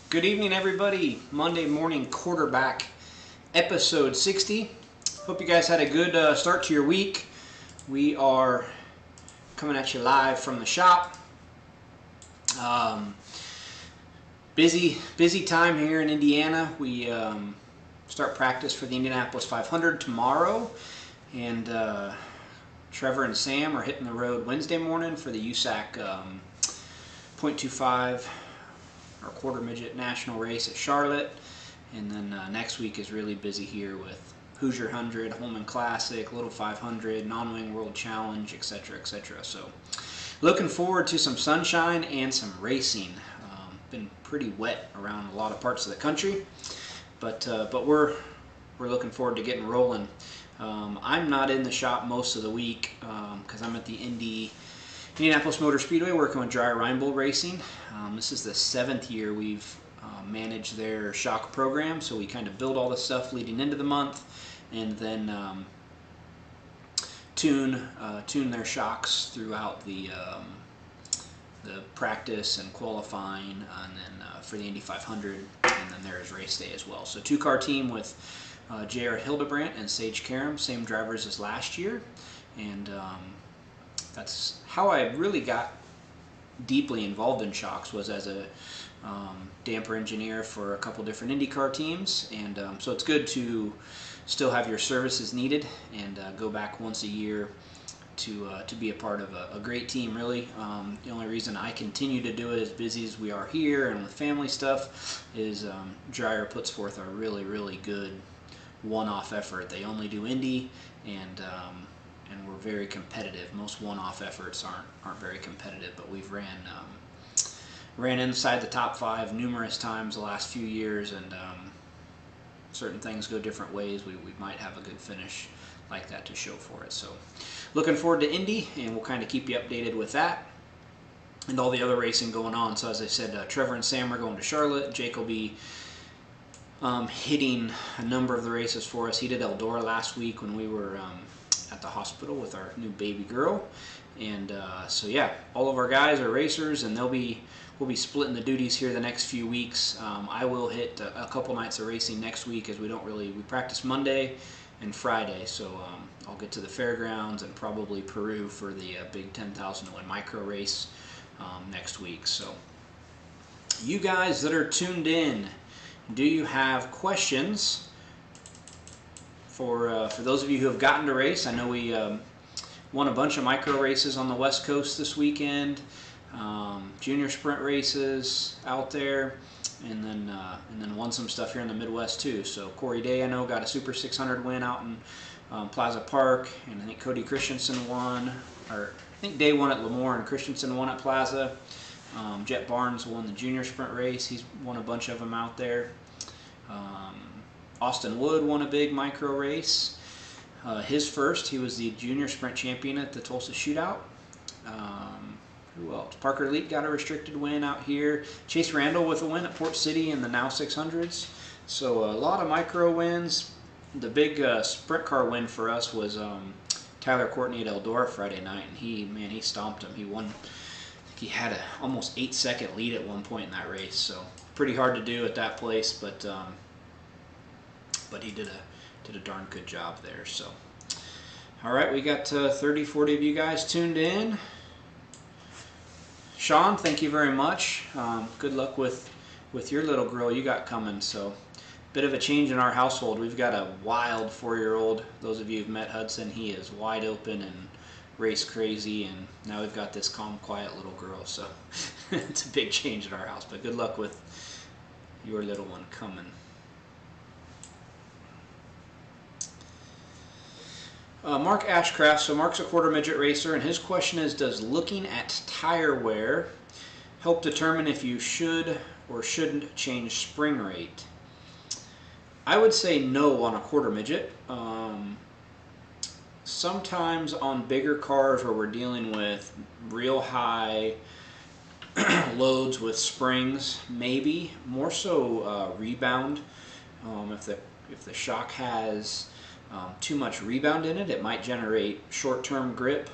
Good evening, everybody. Monday morning quarterback, episode 60. Hope you guys had a good start to your week. We are coming at you live from the shop. Busy time here in Indiana. We start practice for the Indianapolis 500 tomorrow, and Trevor and Sam are hitting the road Wednesday morning for the USAC .25 or quarter midget national race at Charlotte, and then next week is really busy here with Hoosier 100, Holman Classic, Little 500, Non-Wing World Challenge, etc., etc. So, looking forward to some sunshine and some racing. Been pretty wet around a lot of parts of the country, but we're looking forward to getting rolling. I'm not in the shop most of the week because I'm at the Indianapolis Motor Speedway working with Dreyer Reinbold Racing. This is the 7th year we've managed their shock program, so we kind of build all the stuff leading into the month, and then tune their shocks throughout the practice and qualifying, and then for the Indy 500, and then there is race day as well. So 2-car team with J.R. Hildebrandt and Sage Karam, same drivers as last year, and that's how I really got deeply involved in shocks, was as a damper engineer for a couple different IndyCar teams, and so it's good to still have your services needed and go back once a year to be a part of a great team, really. The only reason I continue to do it as busy as we are here and with family stuff is Dreyer puts forth a really good one-off effort. They only do Indy, and we're very competitive. Most one-off efforts aren't very competitive, but we've ran inside the top 5 numerous times the last few years, and certain things go different ways. We might have a good finish like that to show for it. So looking forward to Indy, and we'll kind of keep you updated with that and all the other racing going on. So as I said, Trevor and Sam are going to Charlotte. Jake will be hitting a number of the races for us. He did Eldora last week when we were at the hospital with our new baby girl, and so yeah, all of our guys are racers, and we'll be splitting the duties here the next few weeks. I will hit a couple nights of racing next week, as we practice Monday and Friday, so I'll get to the fairgrounds and probably Peru for the big 10,000 to win micro race next week. So you guys that are tuned in, do you have questions for those of you who have gotten to race? I know we won a bunch of micro races on the West Coast this weekend, junior sprint races out there, and then won some stuff here in the Midwest too. So Corey Day, I know, got a Super 600 win out in Plaza Park, and I think Cody Christensen won, or I think Day won at Lemoore and Christensen won at Plaza. Jet Barnes won the junior sprint race. He's won a bunch of them out there. Austin Wood won a big micro race. His first, he was the junior sprint champion at the Tulsa Shootout. Who else? Parker Leet got a restricted win out here. Chase Randall with a win at Port City in the Now 600s. So a lot of micro wins. The big sprint car win for us was Tyler Courtney at Eldora Friday night, and he stomped him. He won. I think he had a almost 8-second lead at one point in that race. So pretty hard to do at that place, but he did a darn good job there. So all right, we got 30-40 of you guys tuned in. Sean, thank you very much. Good luck with your little girl you got coming. So, bit of a change in our household. We've got a wild 4-year-old. Those of you who've met Hudson, he is wide open and race crazy, and now we've got this calm, quiet little girl. So, it's a big change in our house. But good luck with your little one coming. Mark Ashcraft, so Mark's a quarter midget racer, and his question is, does looking at tire wear help determine if you should or shouldn't change spring rate? I would say no on a quarter midget. Sometimes on bigger cars where we're dealing with real high loads with springs, maybe. More so rebound. If the shock has too much rebound in it, it might generate short-term grip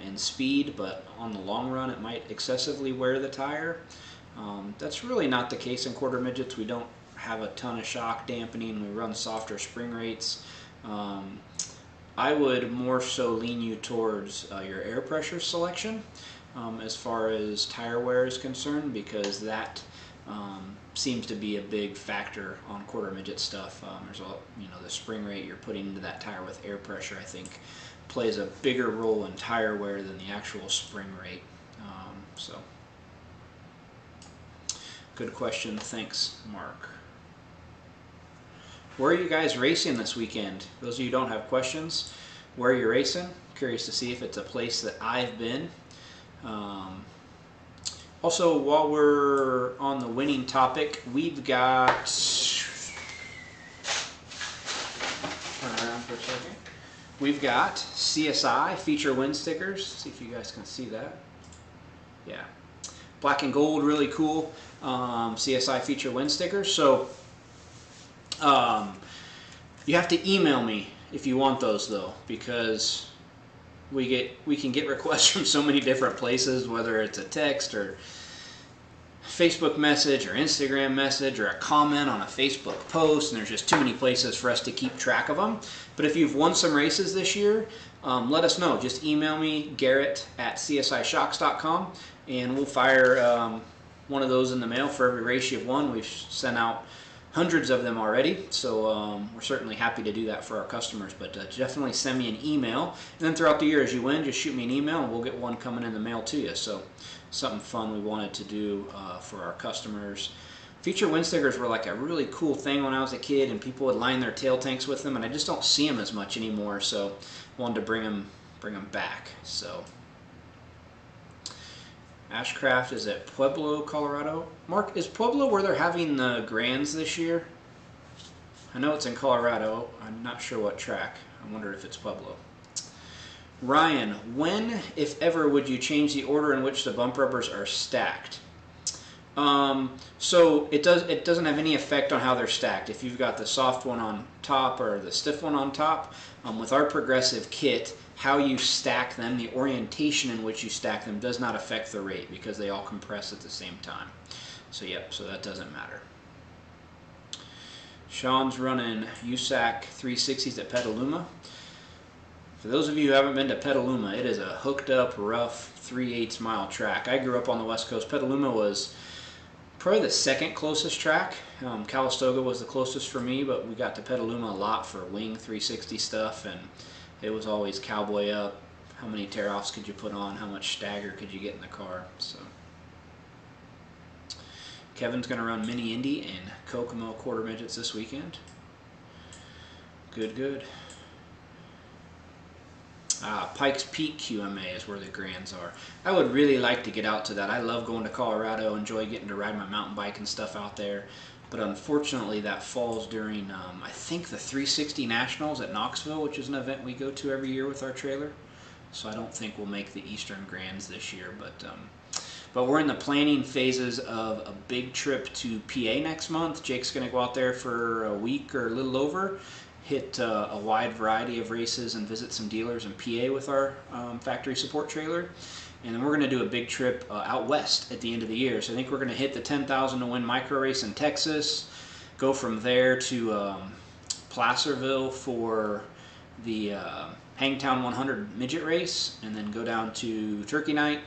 and speed, but on the long run it might excessively wear the tire. That's really not the case in quarter midgets. We don't have a ton of shock dampening. We run softer spring rates. I would more so lean you towards your air pressure selection as far as tire wear is concerned, because that seems to be a big factor on quarter midget stuff. There's the spring rate you're putting into that tire with air pressure, I think, plays a bigger role in tire wear than the actual spring rate. So good question. Thanks, Mark. Where are you guys racing this weekend? Those of you who don't have questions, where are you racing? Curious to see if it's a place that I've been. Also, while we're on the winning topic, we've got, turn around for a second. We've got CSI feature win stickers. See if you guys can see that. Yeah, black and gold, really cool. CSI feature win stickers. So you have to email me if you want those, though, because we can get requests from so many different places, whether it's a text or Facebook message or Instagram message or a comment on a Facebook post, and there's just too many places for us to keep track of them. But if you've won some races this year, let us know. Just email me, Garrett@csishocks.com, and we'll fire one of those in the mail for every race you've won. We've sent out hundreds of them already, so we're certainly happy to do that for our customers. But definitely send me an email, and then throughout the year as you win, just shoot me an email and we'll get one coming in the mail to you. So something fun we wanted to do for our customers. Feature win stickers were like a really cool thing when I was a kid, and people would line their tail tanks with them, and I just don't see them as much anymore, so wanted to bring them back. So Ashcraft is at Pueblo, Colorado. Mark, is Pueblo where they're having the Grands this year? I know it's in Colorado. I'm not sure what track. I wonder if it's Pueblo. Ryan, when, if ever, would you change the order in which the bump rubbers are stacked? So it doesn't have any effect on how they're stacked. If you've got the soft one on top or the stiff one on top, with our progressive kit, how you stack them, the orientation in which you stack them, does not affect the rate because they all compress at the same time. So yep, so that doesn't matter. Sean's running USAC 360s at Petaluma. For those of you who haven't been to Petaluma, it is a hooked up, rough 3/8 mile track. I grew up on the West Coast. Petaluma was probably the second closest track. Calistoga was the closest for me, but we got to Petaluma a lot for wing 360 stuff, and it was always cowboy up. How many tear-offs could you put on? How much stagger could you get in the car? So Kevin's going to run Mini Indy and Kokomo quarter midgets this weekend. Good, good. Pikes Peak QMA is where the Grands are. I would really like to get out to that. I love going to Colorado, enjoy getting to ride my mountain bike and stuff out there. But unfortunately that falls during, I think, the 360 Nationals at Knoxville, which is an event we go to every year with our trailer. So I don't think we'll make the Eastern Grands this year. But we're in the planning phases of a big trip to PA next month. Jake's going to go out there for a week or a little over, hit a wide variety of races and visit some dealers in PA with our factory support trailer. And then we're going to do a big trip out west at the end of the year. So I think we're going to hit the 10,000 to win micro race in Texas, go from there to Placerville for the Hangtown 100 midget race, and then go down to Turkey Night,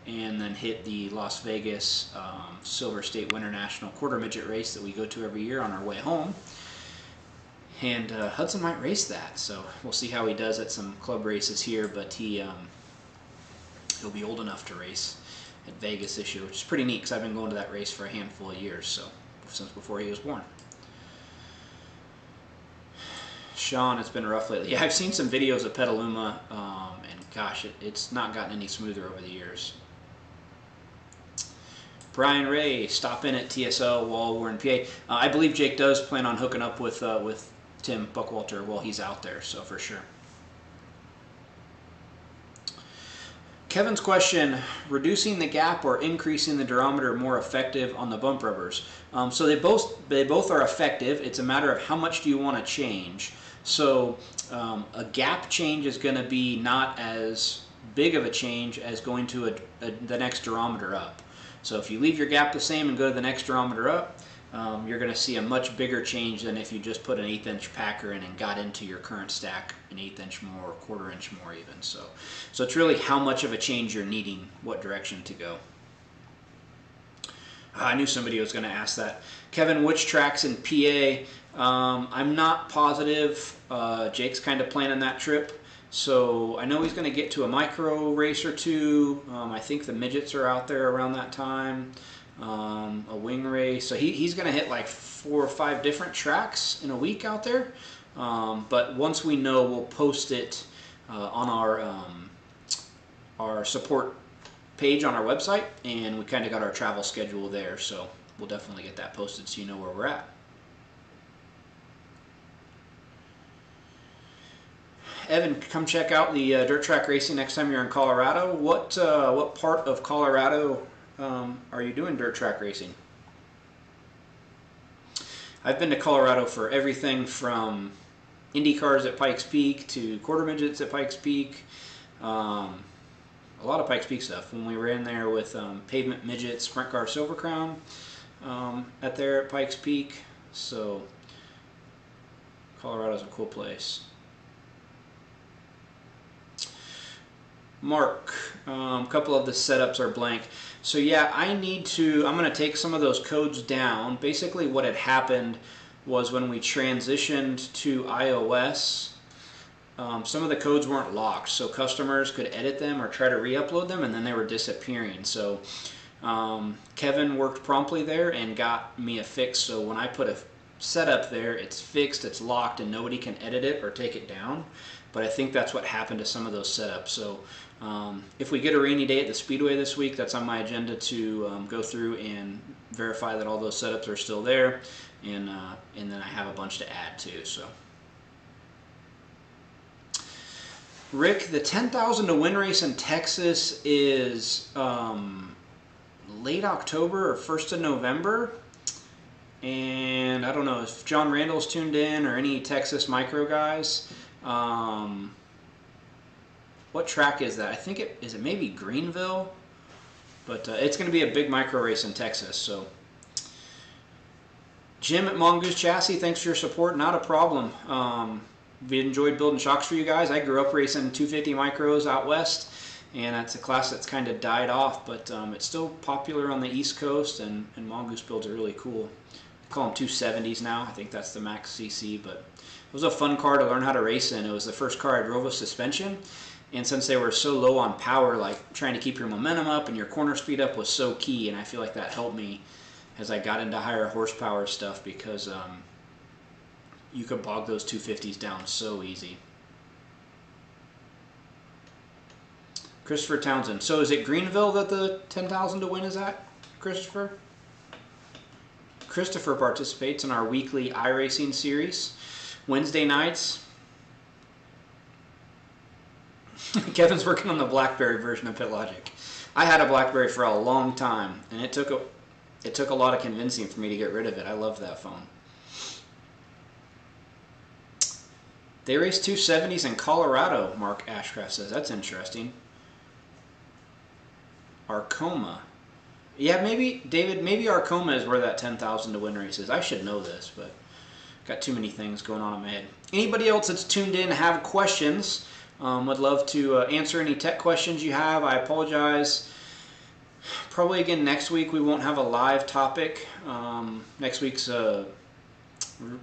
and then hit the Las Vegas Silver State Winter National quarter midget race that we go to every year on our way home. And Hudson might race that, so we'll see how he does at some club races here, but he'll be old enough to race at Vegas this year, which is pretty neat because I've been going to that race for a handful of years, so since before he was born. Sean, it's been rough lately. Yeah, I've seen some videos of Petaluma, and gosh, it's not gotten any smoother over the years. Brian Ray, stop in at TSL while we're in PA. I believe Jake does plan on hooking up with Tim Buckwalter while he's out there, so for sure. Kevin's question, reducing the gap or increasing the durometer more effective on the bump rubbers? So they both are effective. It's a matter of how much do you want to change. So a gap change is going to be not as big of a change as going to the next durometer up. So if you leave your gap the same and go to the next durometer up, you're going to see a much bigger change than if you just put an 1/8 inch packer in and got into your current stack an 1/8 inch more or 1/4 inch more even. So it's really how much of a change you're needing, what direction to go. I knew somebody was going to ask that. Kevin, which tracks in PA? I'm not positive. Jake's kind of planning that trip. So I know he's going to get to a micro race or two. I think the midgets are out there around that time. A wing race. So he's going to hit like 4 or 5 different tracks in a week out there. But once we know, we'll post it on our support page on our website, and we kind of got our travel schedule there, so we'll definitely get that posted so you know where we're at. Evan, come check out the dirt track racing next time you're in Colorado. What part of Colorado are you doing dirt track racing? I've been to Colorado for everything from Indy cars at Pikes Peak to quarter midgets at Pikes Peak. A lot of Pikes Peak stuff. When we were in there with pavement midget sprint car Silver Crown at Pikes Peak. So Colorado's a cool place. Mark, a couple of the setups are blank. So yeah, I'm going to take some of those codes down. Basically what had happened was when we transitioned to iOS, some of the codes weren't locked, so customers could edit them or try to re-upload them, and then they were disappearing. So Kevin worked promptly there and got me a fix, so when I put a setup there, it's fixed, it's locked, and nobody can edit it or take it down. But I think that's what happened to some of those setups. So if we get a rainy day at the Speedway this week, that's on my agenda to go through and verify that all those setups are still there, and then I have a bunch to add too. So. Rick, the 10,000 to win race in Texas is late October or 1st of November. And I don't know if John Randall's tuned in or any Texas micro guys. What track is that? I think is it maybe Greenville? But it's going to be a big micro race in Texas. So Jim at Mongoose Chassis, thanks for your support. Not a problem. We enjoyed building shocks for you guys. I grew up racing 250 micros out west, and that's a class that's kind of died off, but it's still popular on the East Coast, and Mongoose builds are really cool. They call them 270s now. I think that's the max CC, but it was a fun car to learn how to race in. It was the first car I drove with suspension, and since they were so low on power, like trying to keep your momentum up and your corner speed up was so key, and I feel like that helped me as I got into higher horsepower stuff, because you could bog those 250s down so easy. Christopher Townsend. So is it Greenville that the 10,000 to win is at, Christopher? Christopher participates in our weekly iRacing series. Wednesday nights. Kevin's working on the BlackBerry version of Pit Logic. I had a BlackBerry for a long time, and it took a lot of convincing for me to get rid of it. I love that phone. They race 270s in Colorado, Mark Ashcraft says. That's interesting. Arcoma. Yeah, maybe, David, maybe Arcoma is where that 10,000 to win race is. I should know this, but got too many things going on in my head. Anybody else that's tuned in have questions, would love to answer any tech questions you have. I apologize. Probably again next week we won't have a live topic.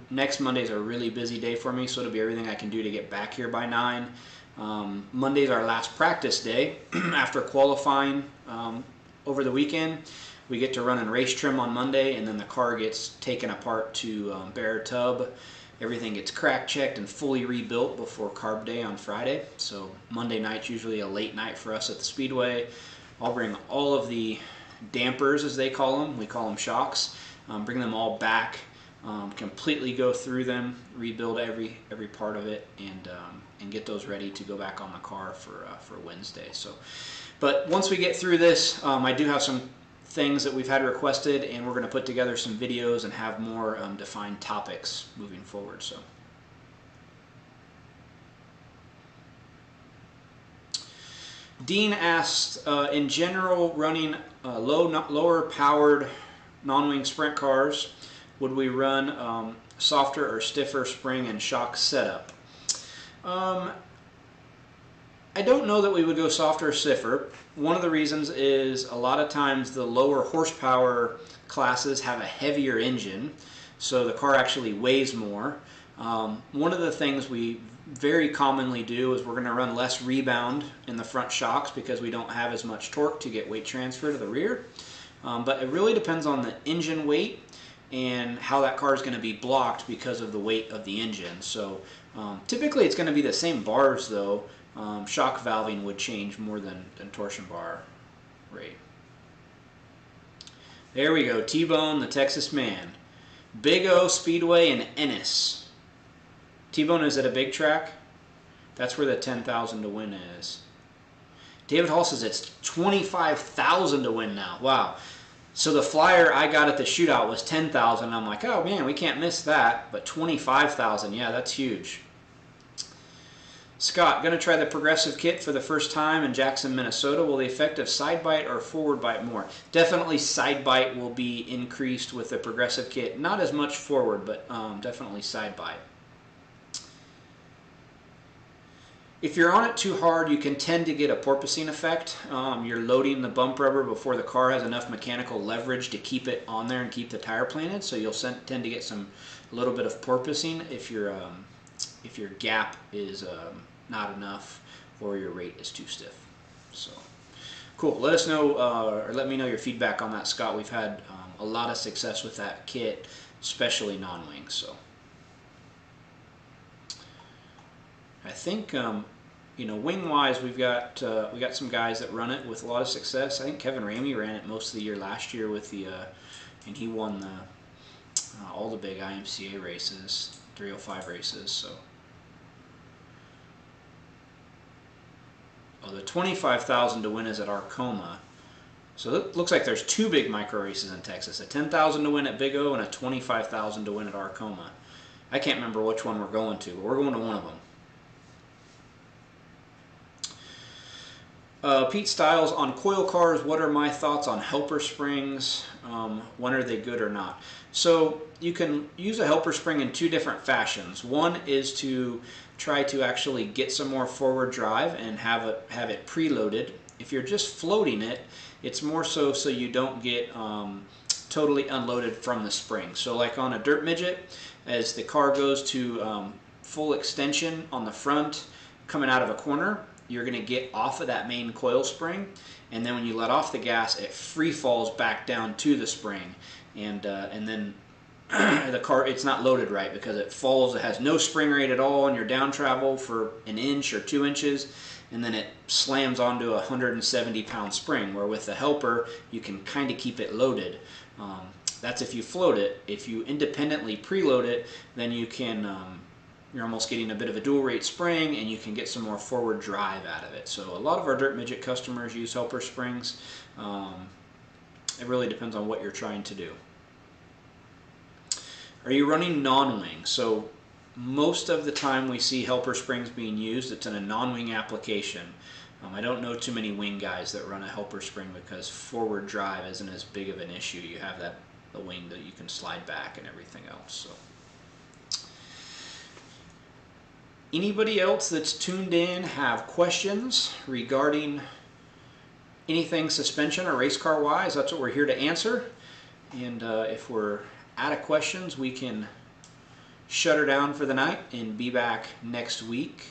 Next Monday's a really busy day for me, so it'll be everything I can do to get back here by 9. Monday's our last practice day after qualifying over the weekend. We get to run in race trim on Monday, and then the car gets taken apart to bare tub. Everything gets crack checked and fully rebuilt before carb day on Friday. So Monday night's usually a late night for us at the Speedway. I'll bring all of the dampers, as they call them. We call them shocks. Bring them all back. Completely go through them, rebuild every part of it, and get those ready to go back on the car for Wednesday. So, but once we get through this, I do have some things that we've had requested, and we're going to put together some videos and have more defined topics moving forward. So. Dean asked, in general, running lower powered non-wing sprint cars, would we run softer or stiffer spring and shock setup? I don't know that we would go softer or stiffer. One of the reasons is a lot of times the lower horsepower classes have a heavier engine, so the car actually weighs more. One of the things we very commonly do is we're going to run less rebound in the front shocks because we don't have as much torque to get weight transfer to the rear. But it really depends on the engine weight and how that car is going to be blocked because of the weight of the engine. So typically it's going to be the same bars though. Shock valving would change more than torsion bar rate. There we go, T-Bone, the Texas man. Big O Speedway in Ennis. T-Bone is at a big track. That's where the 10,000 to win is. David Hall says it's 25,000 to win now. Wow. So the flyer I got at the shootout was 10,000. I'm like, oh man, we can't miss that. But 25,000, yeah, that's huge. Scott, going to try the progressive kit for the first time in Jackson, Minnesota. Will the effect of side bite or forward bite more? Definitely side bite will be increased with the progressive kit. Not as much forward, but definitely side bite. If you're on it too hard, you can tend to get a porpoising effect. You're loading the bump rubber before the car has enough mechanical leverage to keep it on there and keep the tire planted. So you'll tend to get a little bit of porpoising if your gap is not enough or your rate is too stiff. So cool. Let us know or let me know your feedback on that, Scott. We've had a lot of success with that kit, especially non-wing. So. I think, you know, wing-wise, we got some guys that run it with a lot of success. I think Kevin Ramey ran it most of the year last year with the, and he won all the big IMCA races, 305 races. So, oh, the 25,000 to win is at Arcoma. So it looks like there's two big micro races in Texas: a 10,000 to win at Big O and a 25,000 to win at Arcoma. I can't remember which one we're going to, but we're going to one of them. Pete Stiles, on coil cars, what are my thoughts on helper springs? When are they good or not? So you can use a helper spring in two different fashions. One is to try to actually get some more forward drive and have it preloaded. If you're just floating it, it's more so you don't get totally unloaded from the spring. So like on a dirt midget, as the car goes to full extension on the front coming out of a corner, you're going to get off of that main coil spring, and then when you let off the gas, it free falls back down to the spring, and then the car, it's not loaded right because it falls. It has no spring rate at all, and you're down travel for an inch or 2 inches, and then it slams onto a 170-pound spring. Where with the helper, you can kind of keep it loaded. That's if you float it. If you independently preload it, then you can. You're almost getting a bit of a dual rate spring, and you can get some more forward drive out of it. So a lot of our dirt midget customers use helper springs. It really depends on what you're trying to do. Are you running non-wing? So most of the time we see helper springs being used, it's in a non-wing application. I don't know too many wing guys that run a helper spring because forward drive isn't as big of an issue. You have the wing that you can slide back and everything else. So. Anybody else that's tuned in have questions regarding anything suspension or race car wise? That's what we're here to answer. And if we're out of questions, we can shut her down for the night and be back next week.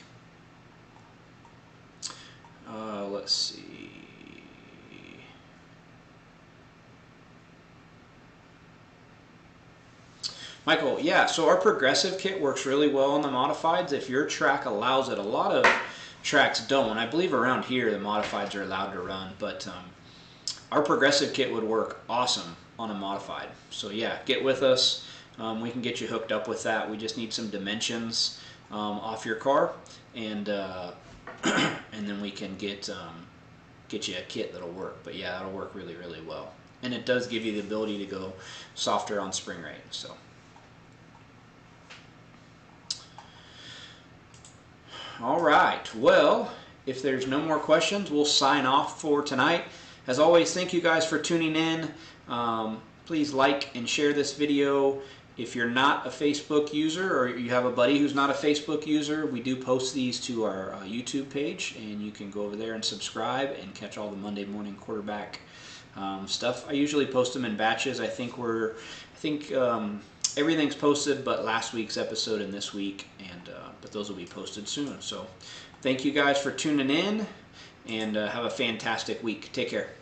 Let's see. Michael, yeah, so our progressive kit works really well on the modifieds if your track allows it. A lot of tracks don't. I believe around here the modifieds are allowed to run, but our progressive kit would work awesome on a modified. So yeah, get with us. We can get you hooked up with that. We just need some dimensions off your car, and then we can get you a kit that'll work. But yeah, that'll work really, really well. And it does give you the ability to go softer on spring rate. So. All right, well, if there's no more questions, we'll sign off for tonight. As always, thank you guys for tuning in. Please like and share this video. If you're not a Facebook user or you have a buddy who's not a Facebook user, we do post these to our YouTube page, and you can go over there and subscribe and catch all the Monday morning quarterback stuff. I usually post them in batches. I think everything's posted but last week's episode and this week, and but those will be posted soon. So thank you guys for tuning in, and have a fantastic week. Take care.